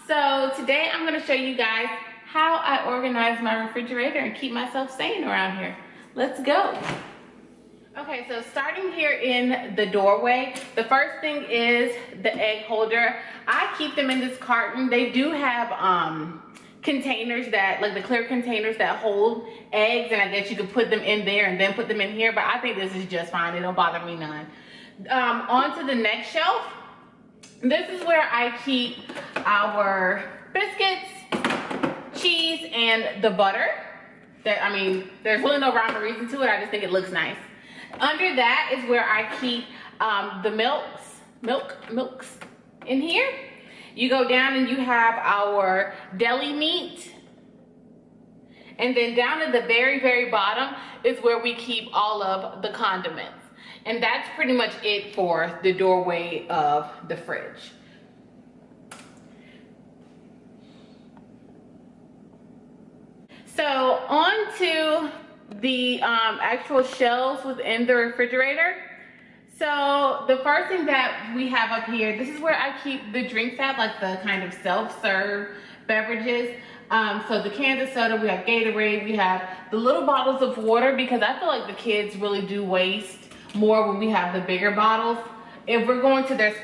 So today I'm going to show you guys how I organize my refrigerator and keep myself sane around here. Let's go. Okay, so starting here in the doorway, the first thing is the egg holder. I keep them in this carton. They do have containers that, like the clear containers that hold eggs, and I guess you could put them in there and then put them in here, but I think this is just fine. It don't bother me none. On to the next shelf. This is where I keep our biscuits, cheese, and the butter. There's really no rhyme or reason to it. I just think it looks nice. Under that is where I keep the milks in here. You go down and you have our deli meat. And then down at the very, very bottom is where we keep all of the condiments. And that's pretty much it for the doorway of the fridge. So on to the actual shelves within the refrigerator. So the first thing that we have up here, this is where I keep the drinks at, like the kind of self-serve beverages. So the cans of soda, we have Gatorade, we have the little bottles of water, because I feel like the kids really do waste more when we have the bigger bottles. If we're going to their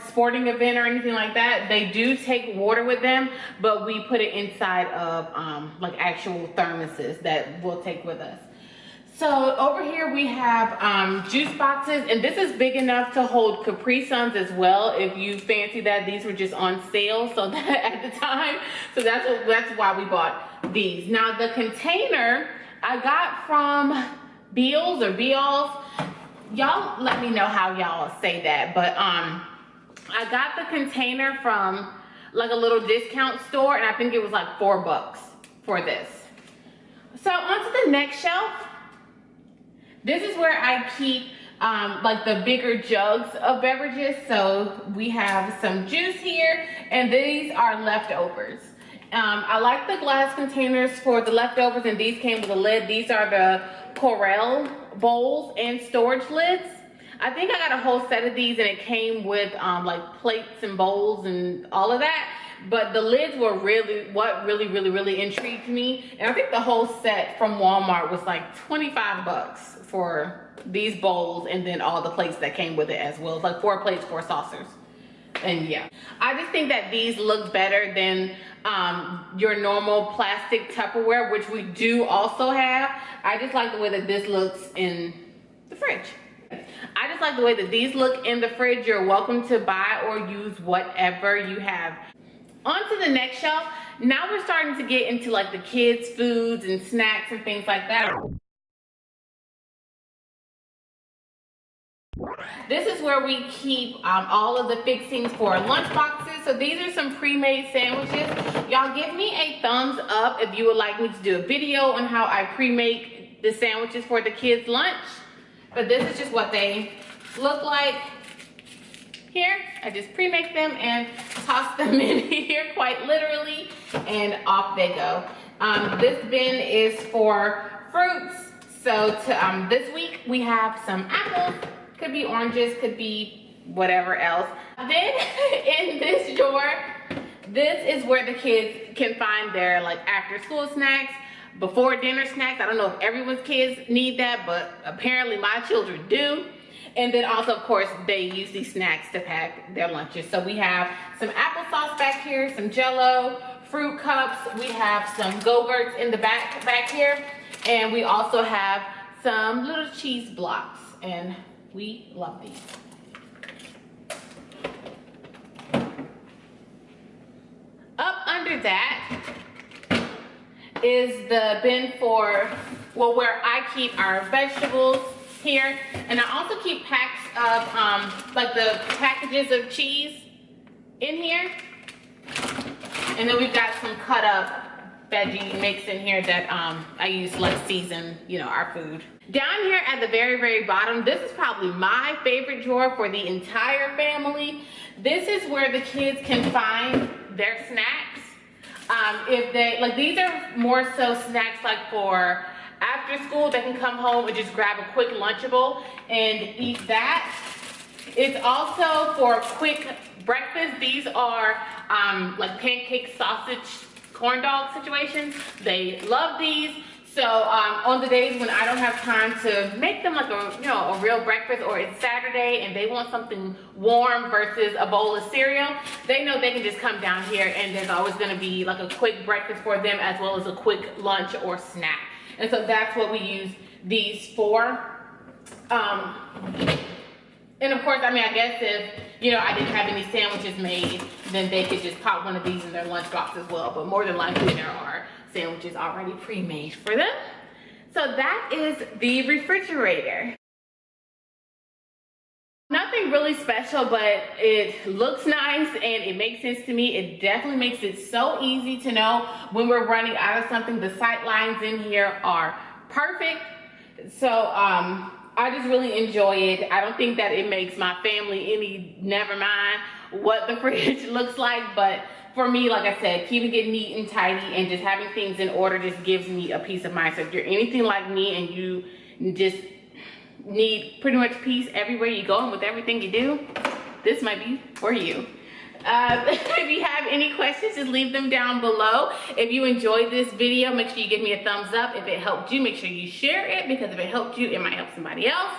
sporting event or anything like that, they do take water with them, but we put it inside of like actual thermoses that we'll take with us. So over here we have juice boxes, and this is big enough to hold Capri Suns as well if you fancy that. These were just on sale so that at the time, so that's why we bought these. Now the container I got from Beals or Beals. Y'all let me know how y'all say that, but I got the container from like a little discount store, and I think it was like $4 for this. So onto the next shelf. This is where I keep like the bigger jugs of beverages. So we have some juice here, and these are leftovers. I like the glass containers for the leftovers, and these came with a lid. These are the Corelle bowls and storage lids. I think I got a whole set of these, and it came with like plates and bowls and all of that. But the lids were what really intrigued me. And I think the whole set from Walmart was like $25 for these bowls, and then all the plates that came with it as well. It's like 4 plates, 4 saucers. And yeah, I just think that these look better than your normal plastic Tupperware, which we do also have. I just like the way that this looks in the fridge. I just like the way that these look in the fridge. You're welcome to buy or use whatever you have. On to the next shelf. Now we're starting to get into like the kids' foods and snacks and things like that. This is where we keep all of the fixings for lunch boxes. So these are some pre-made sandwiches. Y'all give me a thumbs up if you would like me to do a video on how I pre-make the sandwiches for the kids' lunch. But this is just what they look like. Here, I just pre-make them and toss them in here quite literally, and off they go. This bin is for fruits. So this week we have some apples. Could be oranges, could be whatever else. Then in this drawer, this is where the kids can find their like after school snacks, before dinner snacks. I don't know if everyone's kids need that, but apparently my children do. And then also, of course, they use these snacks to pack their lunches. So we have some applesauce back here, some Jell-O, fruit cups. We have some Go-Gurts in the back here. And we also have some little cheese blocks. And we love these. Up under that is the bin for, well, where I keep our vegetables here. And I also keep packs of like the packages of cheese in here. And then we've got some cut up veggie mix in here that I use to like season, you know, our food. Down here at the very, very bottom, this is probably my favorite drawer for the entire family. This is where the kids can find their snacks. If they, like, these are more so snacks like for after school. They can come home and just grab a quick Lunchable and eat that. It's also for quick breakfast. These are like pancake sausage corn dog situations. They love these. So on the days when I don't have time to make them like a real breakfast, or it's Saturday and they want something warm versus a bowl of cereal, they know they can just come down here and there's always going to be like a quick breakfast for them as well as a quick lunch or snack. And so that's what we use these for. And of course, I mean, I guess if, I didn't have any sandwiches made, then they could just pop one of these in their lunchbox as well. But more than likely, there are sandwiches already pre-made for them. So that is the refrigerator. Nothing really special, but it looks nice and it makes sense to me. It definitely makes it so easy to know when we're running out of something. The sight lines in here are perfect. So, I just really enjoy it. I don't think that it makes my family any, never mind what the fridge looks like, but for me, like I said, keeping it neat and tidy and just having things in order just gives me a peace of mind. So if you're anything like me and you just need pretty much peace everywhere you go and with everything you do, this might be for you. If you have any questions, just leave them down below. If you enjoyed this video, make sure you give me a thumbs up. If it helped you, make sure you share it, because if it helped you, it might help somebody else.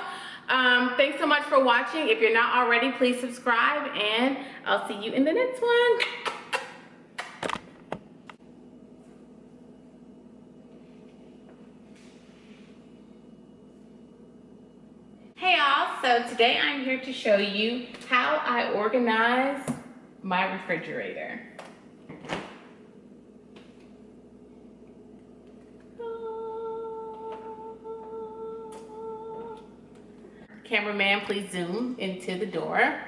Thanks so much for watching. If you're not already, please subscribe, and I'll see you in the next one. Hey y'all, so today I'm here to show you how I organize my refrigerator. Cameraman, please zoom into the door.